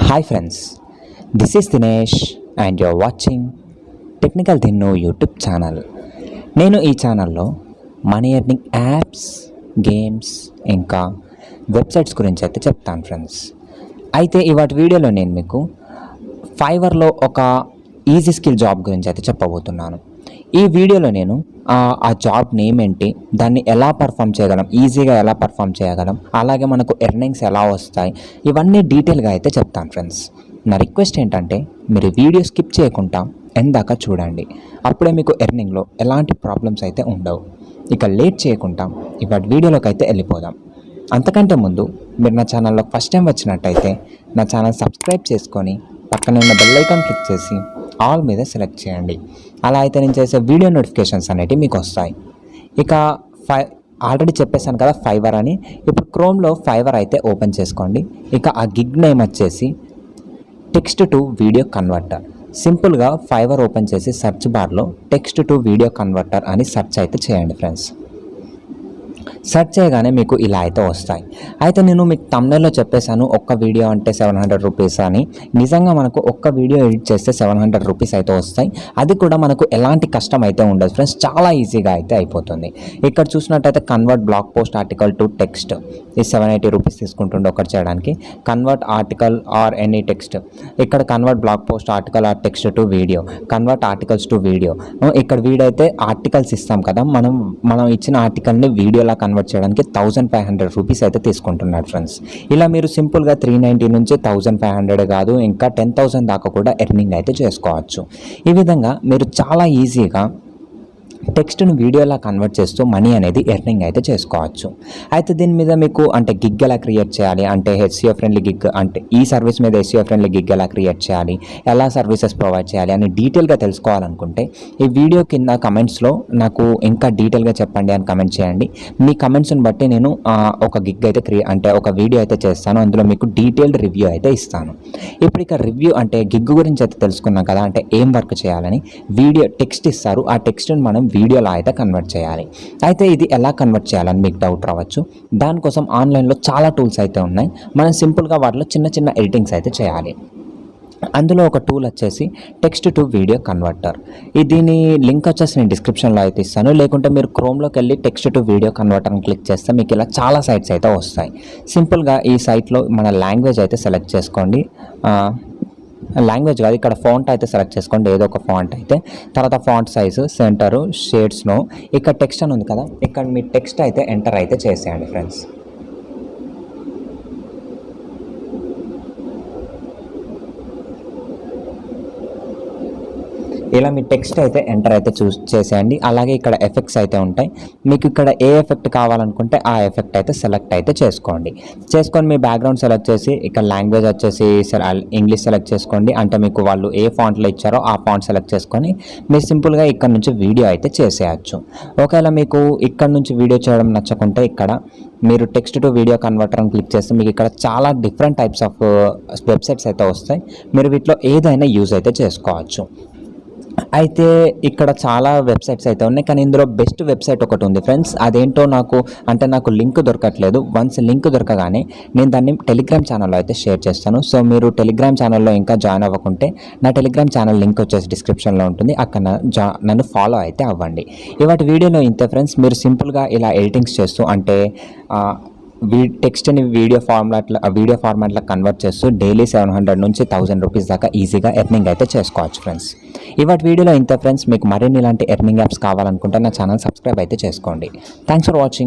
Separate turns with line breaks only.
Hi friends, this is Dinesh and you're watching Technicaldinnu YouTube channel. నేను ఈ ఛానల్లో money earning apps, games ఇంకా websites గురించి అయితే చెప్తాను ఫ్రెండ్స్. అయితే ఇవాటి వీడియోలో నేను మీకు ఫైవర్లో ఒక ఈజీ స్కిల్ జాబ్ గురించి అయితే చెప్పబోతున్నాను. ఈ వీడియోలో నేను ఆ జాబ్ నేమ్ ఏంటి, దాన్ని ఎలా పర్ఫామ్ చేయగలం, ఈజీగా ఎలా పర్ఫామ్ చేయగలం, అలాగే మనకు ఎర్నింగ్స్ ఎలా వస్తాయి, ఇవన్నీ డీటెయిల్గా అయితే చెప్తాను ఫ్రెండ్స్. నా రిక్వెస్ట్ ఏంటంటే మీరు వీడియో స్కిప్ చేయకుండా ఎందాక చూడండి, అప్పుడే మీకు ఎర్నింగ్లో ఎలాంటి ప్రాబ్లమ్స్ అయితే ఉండవు. ఇక లేట్ చేయకుండా ఇవాటి వీడియోలోకి అయితే వెళ్ళిపోదాం. అంతకంటే ముందు మీరు నా ఛానల్లో ఫస్ట్ టైం వచ్చినట్టయితే నా ఛానల్ సబ్స్క్రైబ్ చేసుకొని పక్కన ఉన్న బెల్ ఐకాన్ క్లిక్ చేసి ఆల్ మీద సెలెక్ట్ చేయండి. అలా అయితే నేను చేసే వీడియో నోటిఫికేషన్స్ అనేవి మీకు వస్తాయి. ఇక ఆల్రెడీ చెప్పేశాను కదా ఫైవర్ అని. ఇప్పుడు క్రోమ్లో ఫైవర్ అయితే ఓపెన్ చేసుకోండి. ఇక ఆ గిగ్ నేమ్ వచ్చేసి టెక్స్ట్ టు వీడియో కన్వర్టర్. సింపుల్గా ఫైవర్ ఓపెన్ చేసి సెర్చ్ బార్లో టెక్స్ట్ టు వీడియో కన్వర్టర్ అని సెర్చ్ అయితే చేయండి ఫ్రెండ్స్. సెర్చ్ చేయగానే మీకు ఇలా అయితే వస్తాయి. అయితే నేను మీకు థంబ్నెయిల్లో చెప్పేశాను ఒక్క వీడియో అంటే 700 రూపీస్ అని. నిజంగా మనకు ఒక్క వీడియో ఎడిట్ చేస్తే 700 రూపీస్ అయితే వస్తాయి. అది కూడా మనకు ఎలాంటి కష్టం అయితే ఉండదు ఫ్రెండ్స్, చాలా ఈజీగా అయితే అయిపోతుంది. ఇక్కడ చూసినట్టయితే convert blog post article to text, ఇది 780 రూపీస్ తీసుకుంటుండే ఒకటి చేయడానికి. Convert article or any text, ఇక్కడ convert blog post article or text to video, convert articles to video. ఇక్కడ వీడైతే ఆర్టికల్స్ ఇస్తాం కదా, మనం ఇచ్చిన ఆర్టికల్ని వీడియోలా కన్వర్ట్ చేయడానికి 1500 రూపీస్ అయితే తీసుకుంటున్నాడు ఫ్రెండ్స్. ఇలా మీరు సింపుల్గా 390 నుంచి 1500 కాదు, ఇంకా 10,000 దాకా కూడా ఎర్నింగ్ అయితే చేసుకోవచ్చు. ఈ విధంగా మీరు చాలా ఈజీగా టెక్స్ట్ను వీడియోలా కన్వర్ట్ చేస్తూ మనీ అనేది ఎర్నింగ్ అయితే చేసుకోవచ్చు. అయితే దీని మీద మీకు అంటే గిగ్ ఎలా క్రియేట్ చేయాలి, అంటే SEO ఫ్రెండ్లీ గిగ్, అంటే ఈ సర్వీస్ మీద SEO ఫ్రెండ్లీ గిగ్ ఎలా క్రియేట్ చేయాలి, ఎలా సర్వీసెస్ ప్రొవైడ్ చేయాలి అని డీటెయిల్గా తెలుసుకోవాలనుకుంటే ఈ వీడియో కింద కమెంట్స్లో నాకు ఇంకా డీటెయిల్గా చెప్పండి అని కమెంట్ చేయండి. మీ కమెంట్స్ని బట్టి నేను ఒక గిగ్ అయితే అంటే ఒక వీడియో అయితే చేస్తాను, అందులో మీకు డీటెయిల్డ్ రివ్యూ అయితే ఇస్తాను. ఇప్పుడు ఇక రివ్యూ అంటే గిగ్ గురించి అయితే తెలుసుకున్నాం కదా, అంటే ఏం వర్క్ చేయాలని. వీడియో టెక్స్ట్ ఇస్తారు, ఆ టెక్స్ట్ని మనం వీడియోలో అయితే కన్వర్ట్ చేయాలి. అయితే ఇది ఎలా కన్వర్ట్ చేయాలని మీకు డౌట్ రావచ్చు. దానికోసం ఆన్లైన్లో చాలా టూల్స్ అయితే ఉన్నాయి. మనం సింపుల్గా వాటిలో చిన్న చిన్న ఎడిటింగ్స్ అయితే చేయాలి. అందులో ఒక టూల్ వచ్చేసి టెక్స్ట్ టు వీడియో కన్వర్టర్. దీని లింక్ వచ్చేసి నేను డిస్క్రిప్షన్లో అయితే ఇస్తాను, లేకుంటే మీరు క్రోమ్లోకి వెళ్ళి టెక్స్ట్ టు వీడియో కన్వర్టర్ని క్లిక్ చేస్తే మీకు ఇలా చాలా సైట్స్ అయితే వస్తాయి. సింపుల్గా ఈ సైట్లో మన లాంగ్వేజ్ అయితే సెలెక్ట్ చేసుకోండి. లాంగ్వేజ్ కాదు, ఇక్కడ ఫాంట్ అయితే సెలెక్ట్ చేసుకోండి, ఏదో ఒక ఫాంట్ అయితే. తర్వాత ఫాంట్ సైజు, సెంటరు, షేడ్స్ను, ఇక్కడ టెక్స్ట్ అని ఉంది కదా, ఇక్కడ మీ టెక్స్ట్ అయితే ఎంటర్ అయితే చేసేయండి ఫ్రెండ్స్. ఇలా మీ టెక్స్ట్ అయితే ఎంటర్ అయితే చేసేయండి. అలాగే ఇక్కడ ఎఫెక్ట్స్ అయితే ఉంటాయి. మీకు ఇక్కడ ఏ ఎఫెక్ట్ కావాలనుకుంటే ఆ ఎఫెక్ట్ అయితే సెలెక్ట్ అయితే చేసుకొని మీ బ్యాక్గ్రౌండ్ సెలెక్ట్ చేసి ఇక్కడ లాంగ్వేజ్ వచ్చేసి ఇంగ్లీష్ సెలెక్ట్ చేసుకోండి. అంటే మీకు వాళ్ళు ఏ ఫాంట్లో ఇచ్చారో ఆ ఫాంట్ సెలెక్ట్ చేసుకొని మీరు సింపుల్గా ఇక్కడ నుంచి వీడియో అయితే చేసేయచ్చు. ఒకవేళ మీకు ఇక్కడ నుంచి వీడియో చేయడం నచ్చకుంటే ఇక్కడ మీరు టెక్స్ట్ టు వీడియో కన్వర్టర్ అని క్లిక్ చేస్తే మీకు ఇక్కడ చాలా డిఫరెంట్ టైప్స్ ఆఫ్ వెబ్సైట్స్ అయితే వస్తాయి. మీరు వీటిలో ఏదైనా యూజ్ అయితే చేసుకోవచ్చు. అయితే ఇక్కడ చాలా వెబ్సైట్స్ అయితే ఉన్నాయి, కానీ ఇందులో బెస్ట్ వెబ్సైట్ ఒకటి ఉంది ఫ్రెండ్స్. అదేంటో నాకు లింక్ దొరకట్లేదు. వన్స్ లింక్ దొరకగానే నేను దాన్ని టెలిగ్రామ్ ఛానల్లో అయితే షేర్ చేస్తాను. సో మీరు టెలిగ్రామ్ ఛానల్లో ఇంకా జాయిన్ అవ్వకుంటే నా టెలిగ్రామ్ ఛానల్ లింక్ వచ్చేసి డిస్క్రిప్షన్లో ఉంటుంది, అక్కడ నన్ను ఫాలో అయితే అవ్వండి. ఇవాటి వీడియోలో ఇంతే ఫ్రెండ్స్. మీరు సింపుల్గా ఇలా ఎడిటింగ్స్ చేస్తూ అంటే టెక్స్ట్ని వీడియో ఫార్మాట్లో కన్వర్ట్ చేస్తూ డైలీ 700 నుంచి 1000 రూపీస్ దాకా ఈజీగా ఎర్నింగ్ అయితే చేసుకోవచ్చు ఫ్రెండ్స్. ఇవాటి వీడియోలో ఇంత ఫ్రెండ్స్. మీకు మరిన్ని ఇలాంటి ఎర్నింగ్ యాప్స్ కావాలనుకుంటే నా ఛానల్ సబ్స్క్రైబ్ అయితే చేసుకోండి. Thanks for watching.